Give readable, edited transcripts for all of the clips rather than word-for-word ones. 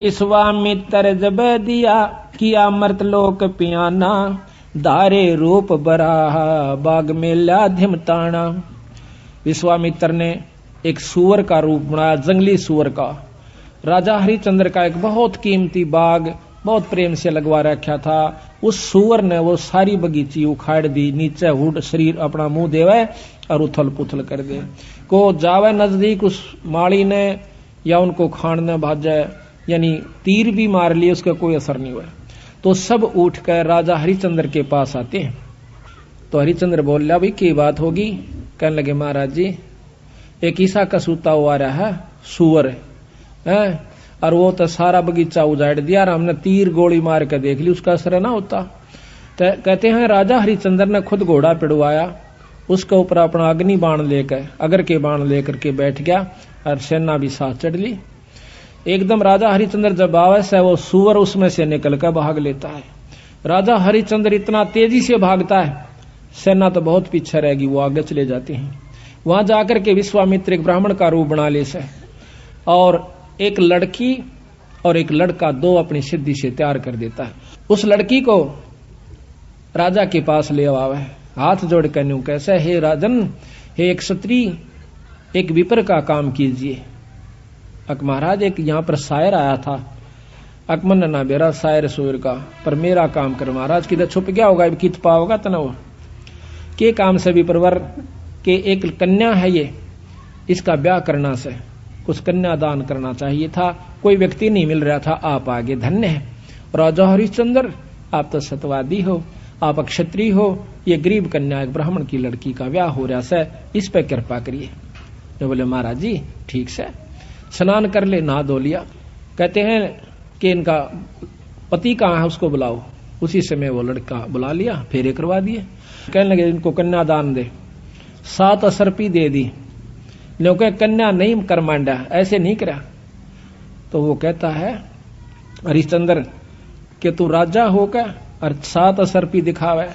विश्वामित्र जब दिया किया मर्तलोक पियाना, धारे रूप बराहा बाग में ल्याधिम ताना। विश्वामित्र ने एक सुअर का रूप बनाया, जंगली सुअर का। राजा हरिश्चंद्र का एक बहुत कीमती बाग बहुत प्रेम से लगवा रखा था। उस सुअर ने वो सारी बगीची उखाड़ दी, नीचे हुड शरीर अपना मुंह देवे और उथल पुथल कर दे। को जावे नजदीक उस माली ने या उनको खाने भाजे, यानी तीर भी मार लिए, उसका कोई असर नहीं हुआ। तो सब उठ कर राजा हरिश्चंद्र के पास आते हैं। तो हरिश्चंद्र बोल रहा, भाई की बात होगी? कहने लगे, महाराज जी एक ईसा का सूता हुआ रहा है, सुअर है, और वो तो सारा बगीचा उजाड़ दिया और हमने तीर गोली मार के देख ली, उसका असर ना होता। तो कहते हैं राजा हरिश्चंद्र ने खुद घोड़ा पिड़वाया, उसके ऊपर अपना अग्नि बाण लेकर, अगर के बाण लेकर के बैठ गया और सेना भी साथ चढ़ ली। एकदम राजा हरिश्चंद्र जब आवे से वो सुअर उसमें से निकल कर भाग लेता है। राजा हरिश्चंद्र इतना तेजी से भागता है, सेना तो बहुत पीछे रहेगी, वो आगे चले जाते हैं। वहां जाकर के विश्वामित्र एक ब्राह्मण का रूप बना ले से, और एक लड़की और एक लड़का दो अपनी सिद्धि से तैयार कर देता है। उस लड़की को राजा के पास ले आवे, हाथ जोड़ कर न्यू कैसे, हे राजन, हे एक क्षत्रिय, एक विपर का काम कीजिए। अक महाराज एक यहाँ पर शायर आया था, अकमन ना बेरा शायर सुर का, पर मेरा काम कर महाराज, किधर छुप गया होगा, कित पाओगा तनव के काम से भी परवर के एक कन्या है ये, इसका ब्याह करना से कुछ कन्या दान करना चाहिए था, कोई व्यक्ति नहीं मिल रहा था, आप आगे धन्य है। राजा हरिश्चंद्र आप तो सतवादी हो, आप क्षत्रिय हो, ये गरीब कन्या एक ब्राह्मण की लड़की का ब्याह हो रहा है, इस पर कृपा करिए। तो बोले महाराज जी ठीक से, स्नान कर ले, नहा धो लिया। कहते हैं कि इनका पति कहाँ है, उसको बुलाओ। उसी समय वो लड़का बुला लिया, फेरे करवा दिए। कहने लगे इनको कन्यादान दे, 7 असरपी दे दी। लोग कन्या नहीं कर मांडा, ऐसे नहीं करा। तो वो कहता है हरिश्चंद्र कि तू राजा होकर और 7 असरपी दिखावे,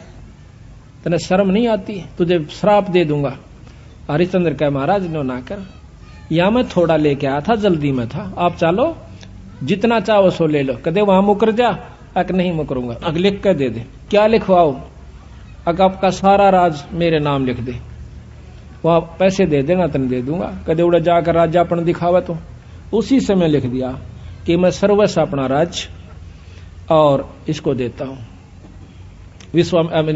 तने शर्म नहीं आती, तुझे श्राप दे दूंगा। हरिश्चंद्र कहे महाराज नो ना कर, या मैं थोड़ा लेके आया था, जल्दी में था, आप चलो जितना चाहो सो ले लो। कदे वहां मुकर जा, अक नहीं मुकरूंगा, अग लिख कर दे दे। क्या लिखवाओ? अग आपका सारा राज मेरे नाम लिख दे, वह पैसे दे देना तन दे दूंगा। कदे उड़ा जाकर राजापन दिखावा, तो उसी समय लिख दिया कि मैं सर्वस्व अपना राज्य और इसको देता हूं,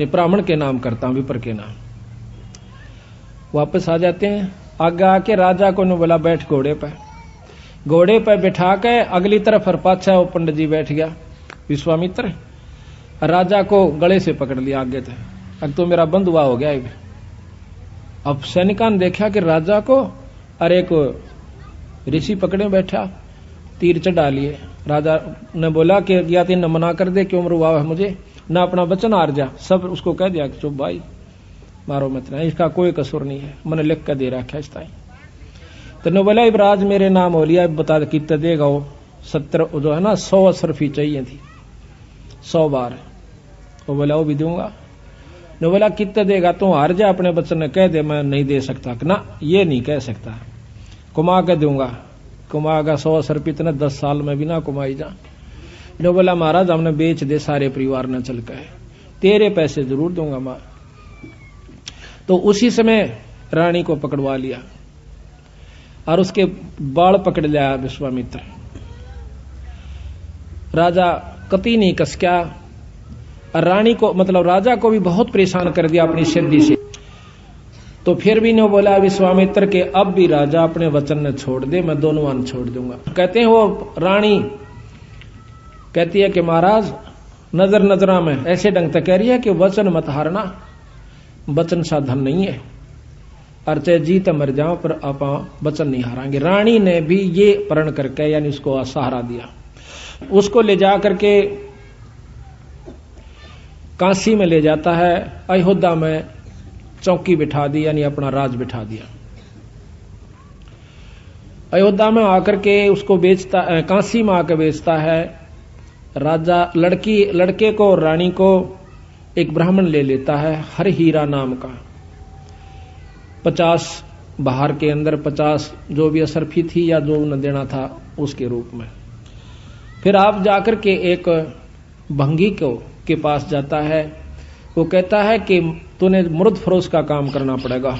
ब्राह्मण के नाम करता हूं, विपर के नाम। वापस आ जाते हैं, आगे आके राजा को ने बोला बैठ घोड़े पे। घोड़े पे बिठा के अगली तरफ और पाछा वो पंडित जी बैठ गया विश्वामित्र, राजा को गले से पकड़ लिया आगे थे। अब तो मेरा बंधुआ हो गया। अब सैनिकान देखा कि राजा को और एक ऋषि पकड़े बैठा, तीर चढ़ा लिए। राजा ने बोला कि या तीन मना कर दे, क्यों मरुआ है मुझे, ना अपना वचन हार जा। सब उसको कह दिया कि चुप भाई, मारो मत ना, इसका कोई कसूर नहीं है, मैंने लिख कर दे रखा है। तो ने बोला इब्राज मेरे नाम हो लिया, बता कितने देगा वो? 70 जो है ना 100 असरफी चाहिए थी, 100 बार। वो बोला वो भी दूंगा। ने बोला कितने देगा? तू हार जा, अपने बच्चन ने कह दे मैं नहीं दे सकता। ना ये नहीं कह सकता, कुमा के दूंगा। कुमागा 100 असरफी इतने 10 साल में भी ना कुमाई जा। ने बोला महाराज हमने बेच दे सारे परिवार ने चल के, तेरे पैसे जरूर दूंगा मां। तो उसी समय रानी को पकड़वा लिया और उसके बाल पकड़ लिया विश्वामित्र। राजा कति नहीं कसक्या, रानी को मतलब राजा को भी बहुत परेशान कर दिया अपनी सिद्धि से। तो फिर भी ने बोला विश्वामित्र के अब भी राजा अपने वचन ने छोड़ दे, मैं दोनों वन छोड़ दूंगा। कहते हैं वो रानी कहती है कि महाराज नजर नजरा में ऐसे ढंग तक कह रही है कि वचन मत हारना, वचन सा धन नहीं है, और चाहे जीत मर जाओ पर आप वचन नहीं हारांगे। रानी ने भी ये प्रण करके यानी उसको सहारा दिया। उसको ले जा करके काशी में ले जाता है, अयोध्या में चौकी बिठा दी, यानी अपना राज बिठा दिया। अयोध्या में आकर के उसको बेचता, काशी में आकर बेचता है। राजा लड़के को और रानी को एक ब्राह्मण ले लेता है, हर हीरा नाम का। 50 बाहर के अंदर 50 जो भी असरफी थी या जो न देना था उसके रूप में। फिर आप जाकर के एक भंगी के पास जाता है। वो कहता है कि तूने मुर्द फरोश का काम करना पड़ेगा।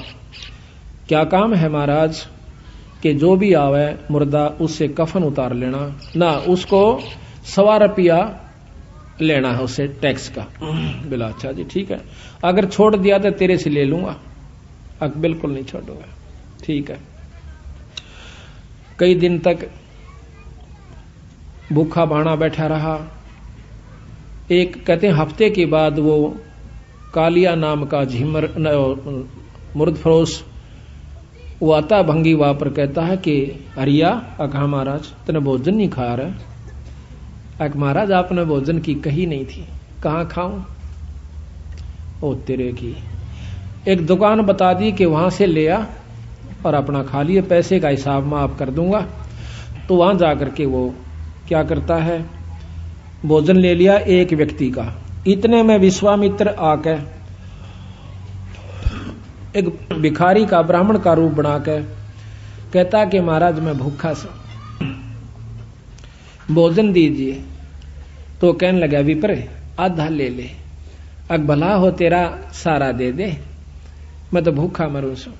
क्या काम है महाराज? कि जो भी आवे मुर्दा उससे कफन उतार लेना ना, उसको 1.25 रुपया लेना है उससे टैक्स का। बोला अच्छा जी ठीक है, अगर छोड़ दिया तो तेरे से ले लूंगा। बिल्कुल नहीं छोड़ूंगा। ठीक है। कई दिन तक भूखा भाना बैठा रहा। एक कहते हैं हफ्ते के बाद वो कालिया नाम का झिमर मुर्द फरोश वो आता भंगी वहां पर, कहता है कि हरिया कहा महाराज तूने भोजन नहीं खा रहा? महाराज आपने भोजन की कही नहीं थी। कहाँ खाऊं? ओ तेरे की, एक दुकान बता दी कि वहां से ले आ और अपना खा लिए, पैसे का हिसाब मैं आप कर दूंगा। तो वहां जाकर के वो क्या करता है, भोजन ले लिया एक व्यक्ति का। इतने में विश्वामित्र आके एक भिखारी का ब्राह्मण का रूप बनाकर कहता कि महाराज मैं भूखा सा, भोजन दीजिए। तो कहने लगा विप्र आधा ले ले, भला हो तेरा सारा दे दे, मैं तो भूखा मरू सू,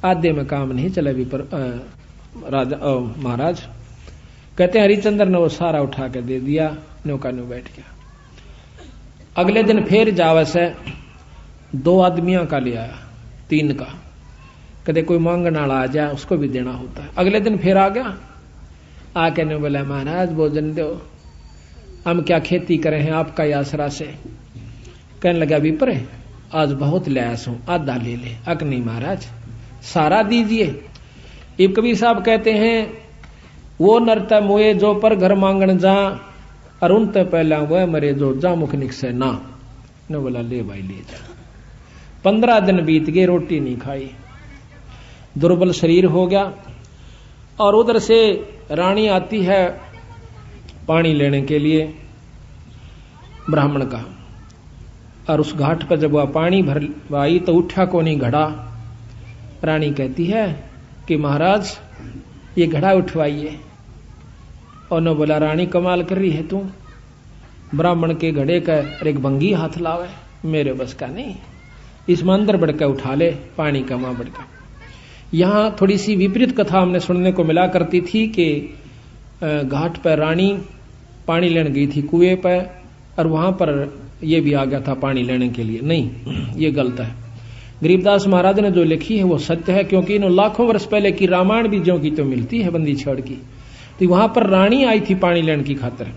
आधे में काम नहीं चला विप्र राजा महाराज। कहते हैं हरिचंद्र ने वो सारा उठा के दे दिया, नौका न्यू बैठ गया। अगले दिन फिर जावस है 2 आदमियों का ले आया, 3 का। कदे कोई मांगने वाला आ जाए उसको भी देना होता है। अगले दिन फिर आ गया, आके ने बोला महाराज भोजन दो, हम क्या खेती करें हैं आपका आसरा से। कहने लगा विप्र आज बहुत लयास हूं, आधा ले ले। नहीं महाराज सारा दीजिए। इब कबीर साहब कहते हैं वो नरता मोए जो पर घर मांगन जा, अरुण ते पहला वह मरे जो जा मुख निकसे ना। ने बोला ले भाई ले जा। 15 दिन बीत गए, रोटी नहीं खाई, दुर्बल शरीर हो गया। और उधर से रानी आती है पानी लेने के लिए ब्राह्मण का, और उस घाट पर जब वह पानी भरवाई तो उठा को नहीं घड़ा। रानी कहती है कि महाराज ये घड़ा उठवाइए। और न बोला रानी कमाल कर रही है तू, ब्राह्मण के घड़े का एक भंगी हाथ लावे, मेरे बस का नहीं, इसमें अंदर बढ़कर उठा ले पानी का मां बढ़कर। यहां थोड़ी सी विपरीत कथा हमने सुनने को मिला करती थी कि घाट पर रानी पानी लेने गई थी कुएं पर, और वहां पर यह भी आ गया था पानी लेने के लिए। नहीं, ये गलत है। गरीबदास महाराज ने जो लिखी है वो सत्य है, क्योंकि इन लाखों वर्ष पहले की रामायण भी ज्यों की तो मिलती है बंदी छड़ की। तो वहां पर रानी आई थी पानी लेने की खातिर।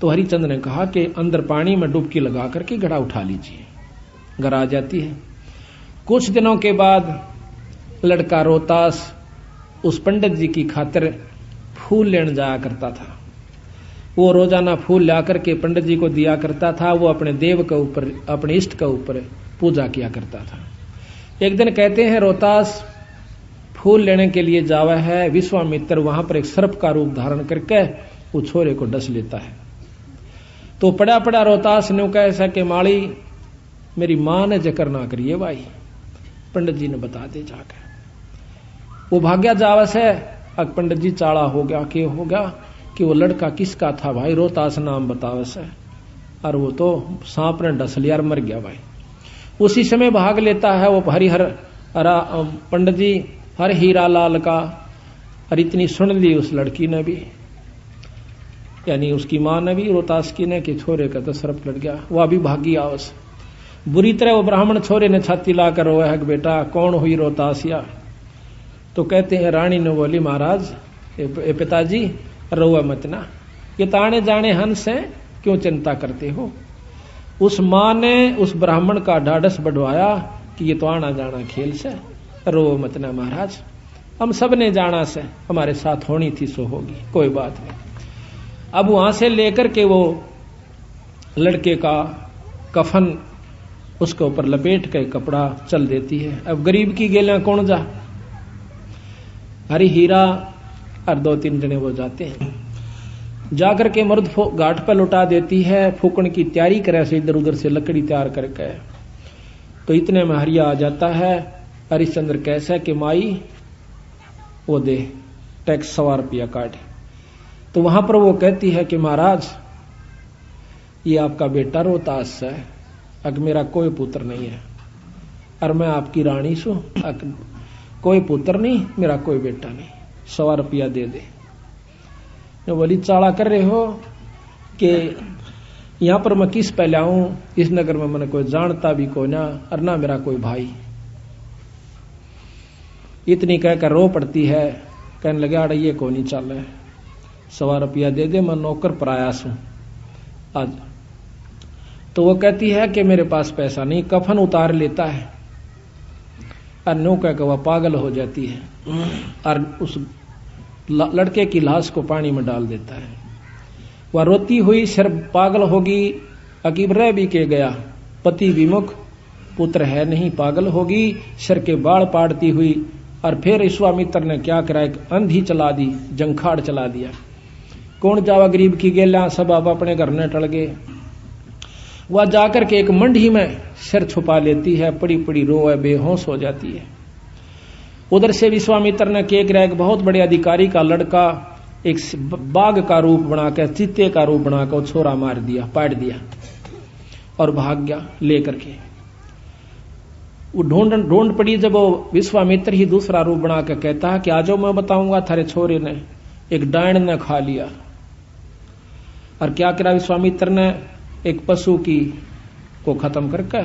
तो हरिचंद्र ने कहा कि अंदर पानी में डुबकी लगा करके घड़ा उठा लीजिए। घर आ जाती है। कुछ दिनों के बाद लड़का रोहतास उस पंडित जी की खातिर फूल लेने जाया करता था। वो रोजाना फूल ला करके पंडित जी को दिया करता था। वो अपने देव के ऊपर, अपने इष्ट के ऊपर पूजा किया करता था। एक दिन कहते हैं रोहतास फूल लेने के लिए जावा है, विश्वामित्र वहां पर एक सर्प का रूप धारण करके वो छोरे को डस लेता है। तो पड़ा पड़ा रोहतास ने कहा ऐसा कि माड़ी मेरी मां ने जिक्र ना करिए भाई, पंडित जी ने बता दे जाकर। वो भाग्या जावस है। अब पंडित जी चाड़ा हो गया कि हो गया कि वो लड़का किसका था भाई, रोहतास नाम बतावस है, और वो तो सांप ने डस लिया और मर गया भाई। उसी समय भाग लेता है वो हरिहर पंडित जी हर हीरा लाल का, और इतनी सुन ली उस लड़की ने भी, यानी उसकी मां ने भी, रोहतास की ने, कि छोरे का तो सर्प लड़ गया। वह भी भागी आवस। बुरी तरह वो ब्राह्मण छोरे ने छाती लाकर रोया है बेटा कौन हुई रोहतासिया। तो कहते हैं रानी ने बोली महाराज पिताजी रोआ मत ना, ये ताने जाने हंस है, क्यों चिंता करते हो। उस मां ने उस ब्राह्मण का ढाढ़स बढ़वाया कि ये तो आना जाना खेल से, रो मत ना महाराज, हम सब ने जाना से, हमारे साथ होनी थी सो होगी, कोई बात नहीं। अब वहां से लेकर के वो लड़के का कफन उसके ऊपर लपेट के कपड़ा चल देती है। अब गरीब की गेला कौन जा, हरी हीरा और 2-3 जने वो जाते हैं। जाकर के मर्द घाट पर लुटा देती है, फूकण की तैयारी करे से इधर उधर से लकड़ी तैयार करके। तो इतने में हरिया आ जाता है। हरिश्चंद्र कैसा कि माई वो दे टैक्स 1.25 रुपया काट। तो वहां पर वो कहती है कि महाराज ये आपका बेटा रोहतास है, अग मेरा कोई पुत्र नहीं है, और मैं आपकी रानी सू, कोई पुत्र नहीं, मेरा कोई बेटा नहीं, 100 रुपया दे दे। बोली चाला कर रहे हो कि यहां पर मैं किस पे लाऊं, इस नगर में मैंने कोई जानता भी कोई ना, और ना मेरा कोई भाई। इतनी कहकर रो पड़ती है, कहने लगे अड़ ये को नहीं चल रहा, 100 रुपया दे दे, मैं नौकर प्रयास हूं आज। तो वो कहती है कि मेरे पास पैसा नहीं, कफन उतार लेता है और नो कहकर वह पागल हो जाती है और उस लड़के की लाश को पानी में डाल देता है। वह रोती हुई सिर पागल होगी, अकीब रह भी के गया, पति विमुख, पुत्र है नहीं, पागल होगी, सिर के बाल पाड़ती हुई। और फिर विश्वामित्र ने क्या करा, एक अंधी चला दी, जंखाड़ चला दिया। कौन जावा गरीब की गेला, सब आप अपने घर न टल गए। वह जाकर के एक मंडी में सिर छुपा लेती है, पड़ी पड़ी रोए, बेहोश हो जाती है। उधर से विश्वामित्र ने क्या करा, एक बहुत बड़े अधिकारी का लड़का एक बाघ का रूप बनाकर, चीते का रूप बनाकर छोरा मार दिया, पाट दिया और भाग गया लेकर के। वो ढूंढ पड़ी, जब वो विश्वामित्र ही दूसरा रूप बनाकर कहता है कि आजो मैं बताऊंगा थारे छोरे ने एक डायन ने खा लिया। और क्या करा विश्वामित्र ने, एक पशु की को खत्म करके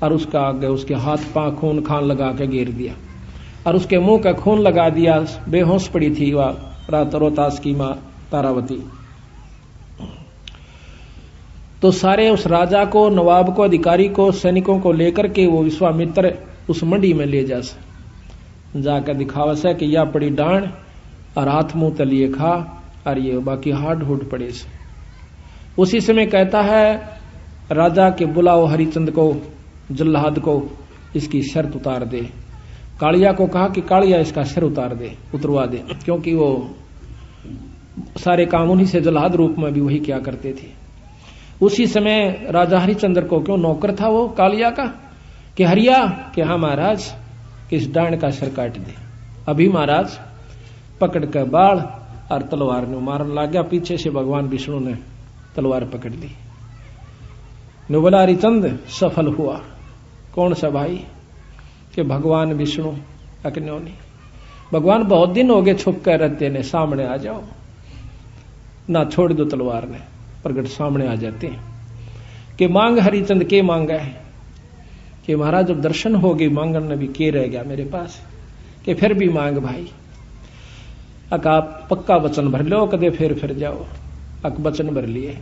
और उसका आगे उसके हाथ पांव खून खान लगा के घेर दिया और उसके मुंह का खून लगा दिया। बेहोश पड़ी थी वह रोहतास की मां तारावती। तो सारे उस राजा को, नवाब को, अधिकारी को, सैनिकों को लेकर के वो विश्वामित्र उस मंडी में ले जाकर दिखावा से कि यह पड़ी डांड और हाथ मुंह तलिए खा और ये बाकी हाड हुड पड़े से। उसी समय कहता है राजा के बुलाओ हरिचंद को, जल्लाद को, इसकी शर्त उतार दे। कालिया को कहा कि कालिया इसका सिर उतरवा दे, क्योंकि वो सारे काम उन्हीं से जल्लाद रूप में भी वही क्या करते थे। उसी समय राजा हरिचंद्र को, क्यों नौकर था वो कालिया का, कि हरिया कि हाँ महाराज, कि इस डांड का सिर काट दे। अभी महाराज पकड़ कर बाढ़ और तलवार ने मारने लग गया। पीछे से भगवान विष्णु ने तलवार पकड़ ली। ने बोला हरिचंद सफल हुआ। कौन सा भाई, कि भगवान विष्णु। अक्न्यों नहीं, भगवान बहुत दिन हो गए छुप कर रहते ने, सामने आ जाओ ना, छोड़ दो तलवार ने, प्रगट सामने आ जाते हैं। कि मांग हरिचंद के मांगा है, कि महाराज जब दर्शन हो गई मांगन ने भी के रह गया मेरे पास, कि फिर भी मांग भाई। अक आप पक्का वचन भर लो, कदे फिर जाओ। अक वचन भर लिए।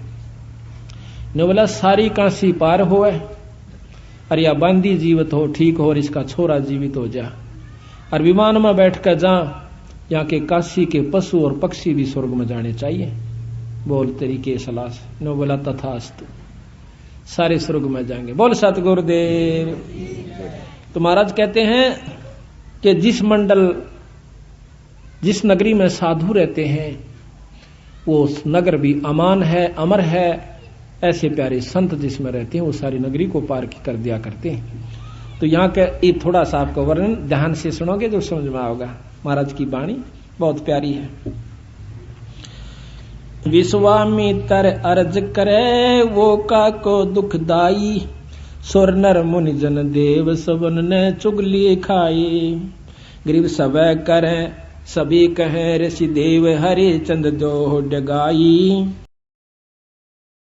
ने बोला सारी काशी पार हो, और या बांदी जीवित हो, ठीक हो, और इसका छोरा जीवित हो जा, और विमान में बैठ कर जा, यहाँ के काशी के पशु और पक्षी भी स्वर्ग में जाने चाहिए। बोल तेरी के सलाह से। ने बोला तथास्तु, सारे स्वर्ग में जाएंगे। बोल सतगुरुदेव। तो महाराज कहते हैं कि जिस नगरी में साधु रहते हैं वो नगर भी अमान है, अमर है। ऐसे प्यारे संत जिसमें रहते हैं वो सारी नगरी को पार कर दिया करते हैं। तो यहाँ का ये थोड़ा सा आपका वर्णन ध्यान से सुनोगे जो समझ में आओगा। महाराज की वाणी बहुत प्यारी है। विश्वामित्र अर्ज करे वो का को दुखदाई, सुर नर मुनि जन देव सबन ने चुगली खाई। गरीब सब करें सभी कहे ऋषि देव, हरि चंद दो डगाई।